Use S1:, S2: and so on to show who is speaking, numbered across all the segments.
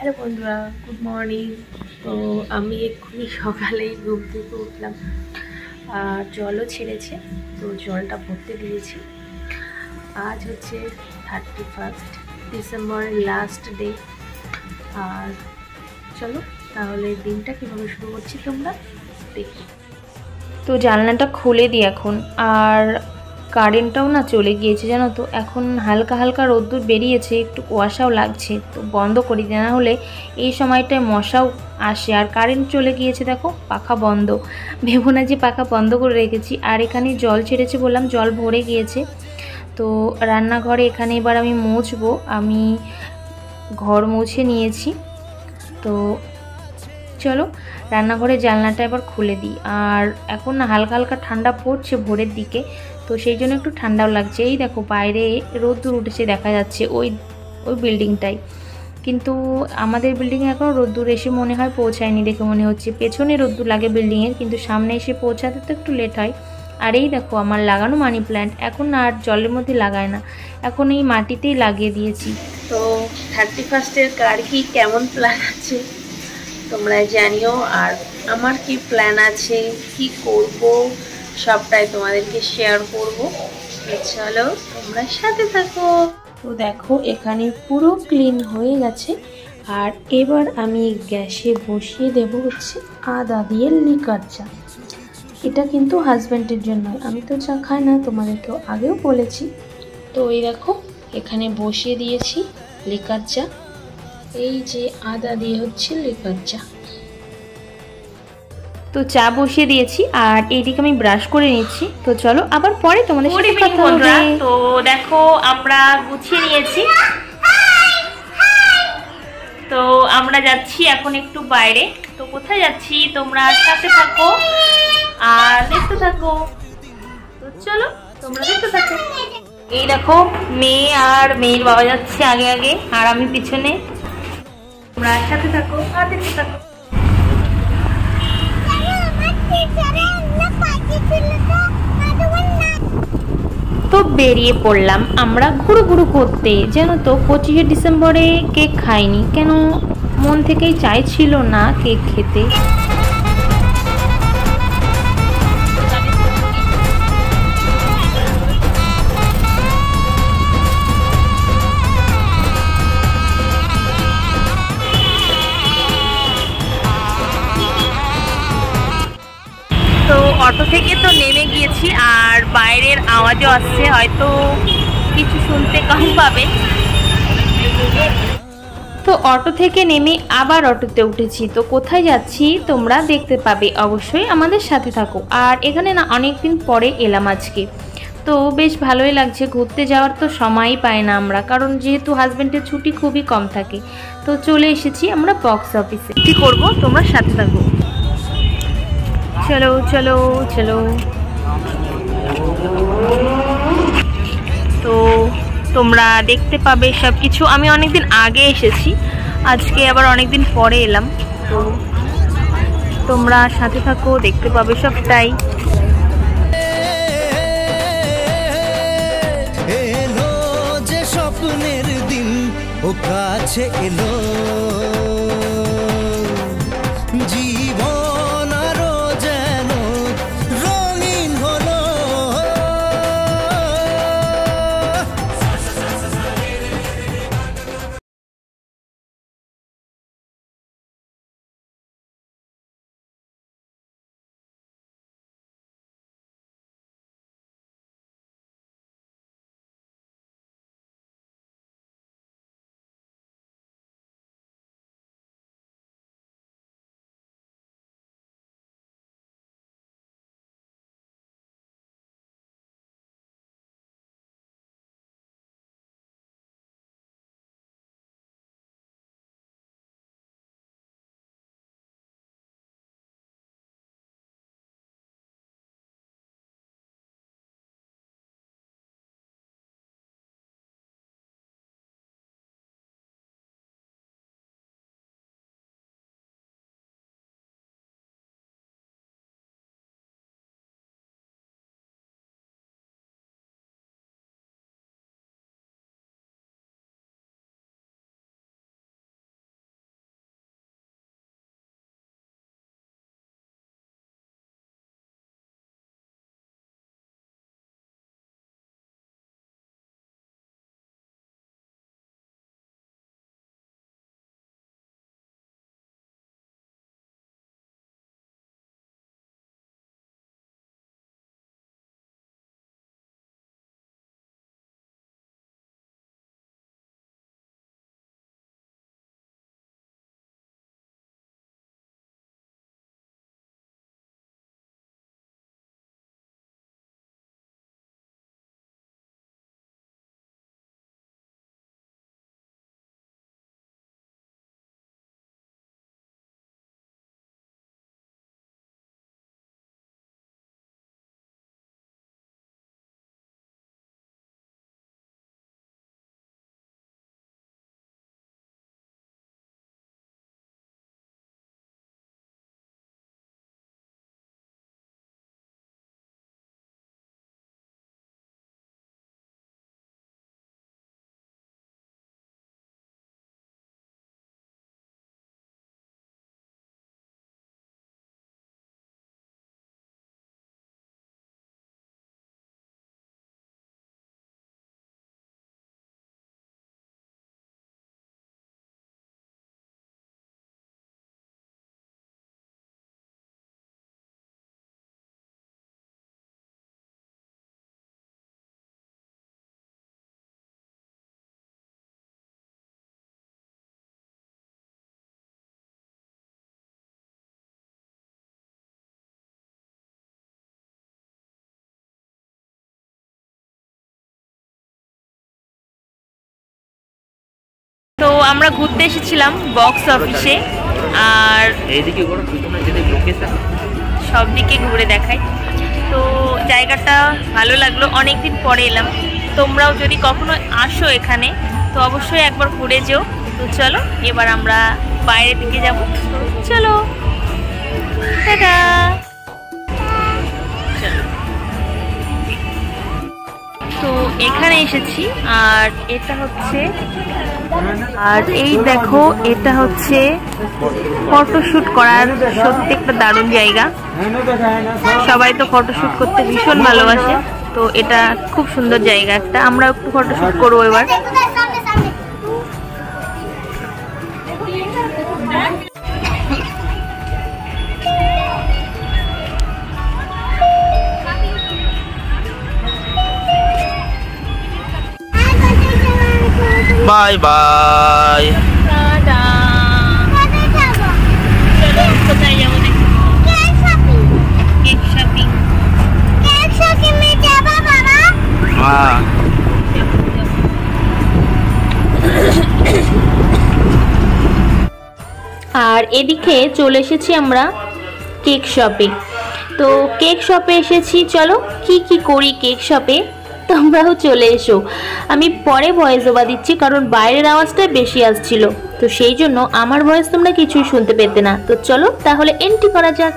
S1: Hello বন্ধুরা, good morning. তো আমি এক্ষুনি সকালেই ঘুম থেকে উঠলাম আর জলও ছেড়েছে, তো জলটা ভরতে দিয়েছি। আজ হচ্ছে 31 ডিসেম্বরের লাস্ট ডে। আর চলো তাহলে দিনটা কীভাবে শুরু করছি তোমরা দেখি। তো জানলাটা খুলে দিই এখন, আর কারেন্টটাও না চলে গিয়েছে জানো তো। এখন হালকা হালকা রোদ্দুর বেরিয়েছে, একটু কুয়াশাও লাগছে, তো বন্ধ করি, না হলে এই সময়টায় মশাও আসে। আর কারেন্ট চলে গিয়েছে, দেখো পাখা বন্ধ, ভেবো না যে পাখা বন্ধ করে রেখেছি। আর এখানে জল ছেড়েছে বললাম, জল ভরে গিয়েছে। তো রান্নাঘরে এখানে এবার আমি মুছবো, আমি ঘর মুছে নিয়েছি। তো চলো রান্নাঘরের জানলাটা এবার খুলে দিই। আর এখন না হালকা হালকা ঠান্ডা পড়ছে ভোরের দিকে, তো সেই জন্য একটু ঠান্ডাও লাগছে। এই দেখো বাইরে রোদ্দুর উঠেছে, দেখা যাচ্ছে ওই ওই বিল্ডিংটাই, কিন্তু আমাদের বিল্ডিংয়ে এখনও রোদ্দুর এসে মনে হয় পৌঁছায়নি, দেখে মনে হচ্ছে। পেছনে রোদ্দুর লাগে বিল্ডিংয়ের, কিন্তু সামনে এসে পৌঁছাতে তো একটু লেট হয়। আর এই দেখো আমার লাগানো মানি প্ল্যান্ট এখন আর জলের মধ্যে লাগায় না, এখন এই মাটিতেই লাগিয়ে দিয়েছি। তো 31 কার কি কেমন প্ল্যান আছে তোমরা জানিও, আর আমার কি প্ল্যান আছে, কি করব, সবটাই তোমাদেরকে শেয়ার করব। চলো তোমরা সাথে থাকো। তো দেখো এখানে পুরো ক্লিন হয়ে গেছে, আর এবার আমি গ্যাসে বসিয়ে দেব হচ্ছে আদা দিয়ে লিকার চা। এটা কিন্তু হাজব্যান্ডের জন্য, আমি তো চা খাই না, তোমাদেরকেও আগেও বলেছি। তো এই দেখো এখানে বসিয়ে দিয়েছি লিকার চা, এই যে আদা দিয়ে হচ্ছে লিকার চা। তো চা বসিয়ে দিয়েছি, আর এইদিকে আমি ব্রাশ করে নিচ্ছি। তো চলো আবার পরে তোমাদের সাথে কথা হবে। তো দেখো আমরা গুছিয়ে নিয়েছি, তো আমরা যাচ্ছি এখন একটু বাইরে। তো কোথায় যাচ্ছি তোমরা সাথে থাকো আর দেখতে থাকো। তো চলো তোমরা দেখতে থাকো। এই দেখো মেয়ে আর মেয়ের বাবা যাচ্ছে আগে আগে, আর আমি পিছনে। তোমরা সাথে থাকো আর দেখতে থাকো। তো বেরিয়ে পড়লাম আমরা ঘুরু ঘুরু করতে, জানো তো 25শে ডিসেম্বরে কেক খাইনি, কেন মন থেকেই চাইছিল না কেক খেতে। তো অটো থেকে তো নেমে গিয়েছি, আর বাইরের আওয়াজও আসছে, হয়তো কিছু শুনতে কম পাবে। তো অটো থেকে নেমে আবার অটোতে উঠেছি। তো কোথায় যাচ্ছি তোমরা দেখতে পাবে, অবশ্যই আমাদের সাথে থাকো। আর এখানে না অনেকদিন পরে এলাম আজকে, তো বেশ ভালোই লাগছে। ঘুরতে যাওয়ার তো সময়ই পাই না আমরা, কারণ যেহেতু হাজব্যান্ডের ছুটি খুবই কম থাকে। তো চলে এসেছি আমরা বক্স অফিসে, কি করব তোমরা সাথে থাকো। চলো চলো চলো। তো তোমরা দেখতে পাবে সব কিছু। আমি অনেকদিন আগে এসেছি, আজকে আবার অনেকদিন পরে এলাম। তো তোমরা সাথে থাকো, দেখতে পাবে সবটাই।
S2: এলো যে স্বপ্নের দিন, ও কাছে এলো।
S1: তো আমরা ঘুরতে এসেছিলাম বক্স অফিসে, আর সব দিকে ঘুরে দেখাই। তো জায়গাটা ভালো লাগলো, অনেকদিন পরে এলাম। তোমরাও যদি কখনো আসো এখানে তো অবশ্যই একবার ঘুরে যেও। তো চলো এবার আমরা বাইরের দিকে যাব। চলো টাটা। তো এখানে এসেছি, আর এটা হচ্ছে, আর এই দেখো এটা হচ্ছে ফটোশুট করার সত্যি একটা দারুণ জায়গা। সবাই তো ফটোশুট করতে ভীষণ ভালোবাসে, তো এটা খুব সুন্দর জায়গা একটা। আমরা একটু ফটোশুট করবো এবার।
S3: Bye bye.
S1: কোথায় যাবো দেখো? Cake shopping.
S3: হ্যাঁ,
S1: আর এদিকে চলে এসেছি আমরা কেক শপে। তো কেক শপে এসেছি, চলো কি কি করি কেক শপে তোমরাও চলে এসো। আমি পরে ভয়েস ওভার দিচ্ছি কারণ বাইরের আওয়াজটা বেশি আসছিল, তো সেই জন্য আমার ভয়েস তোমরা কিছুই শুনতে পেতে না। তো চলো তাহলে এন্ট্রি করা যাক।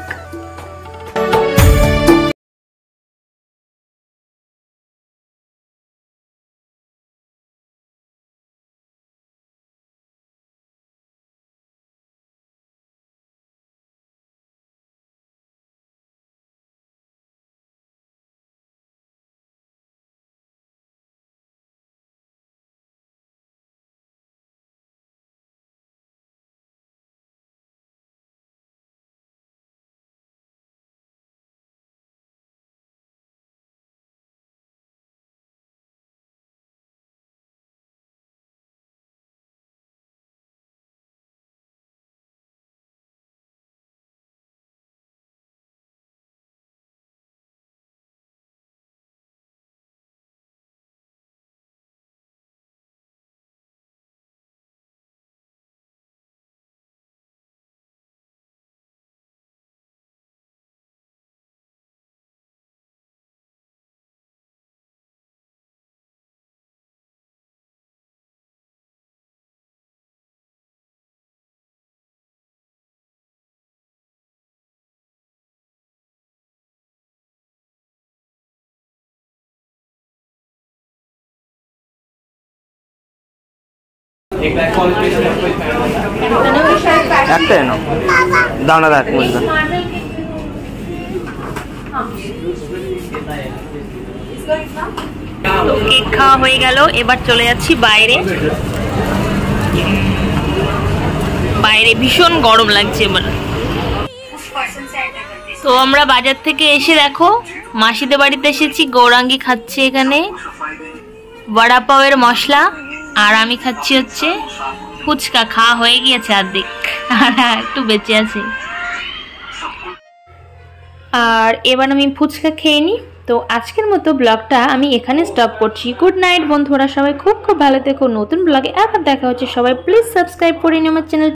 S3: একটাই না, দাও না, দেখ বুঝলাম।
S1: তো কেক খাওয়া হয়ে গেল, এবার চলে যাচ্ছি বাইরে। বাইরে ভীষণ গরম লাগছে এবার। তো আমরা বাজার থেকে এসে দেখো মাসিদের বাড়িতে এসেছি। গৌরাঙ্গী খাচ্ছে এখানে বড়া পাওয়ের মশলা, আর আমি খাচ্ছি হচ্ছে ফুচকা। খাওয়া হয়ে গিয়েছে অর্ধেক, আর একটু বেঁচে আছে। আর এবার আমি ফুচকা খেয়ে নিই। তো আজকের মতো ব্লগটা আমি এখানে স্টপ করছি। গুড নাইট বন্ধুরা, সবাই খুব খুব ভালো থেকো। নতুন ব্লগে আবার দেখা হচ্ছে। সবাই প্লিজ সাবস্ক্রাইব করে নিও আমার চ্যানেল।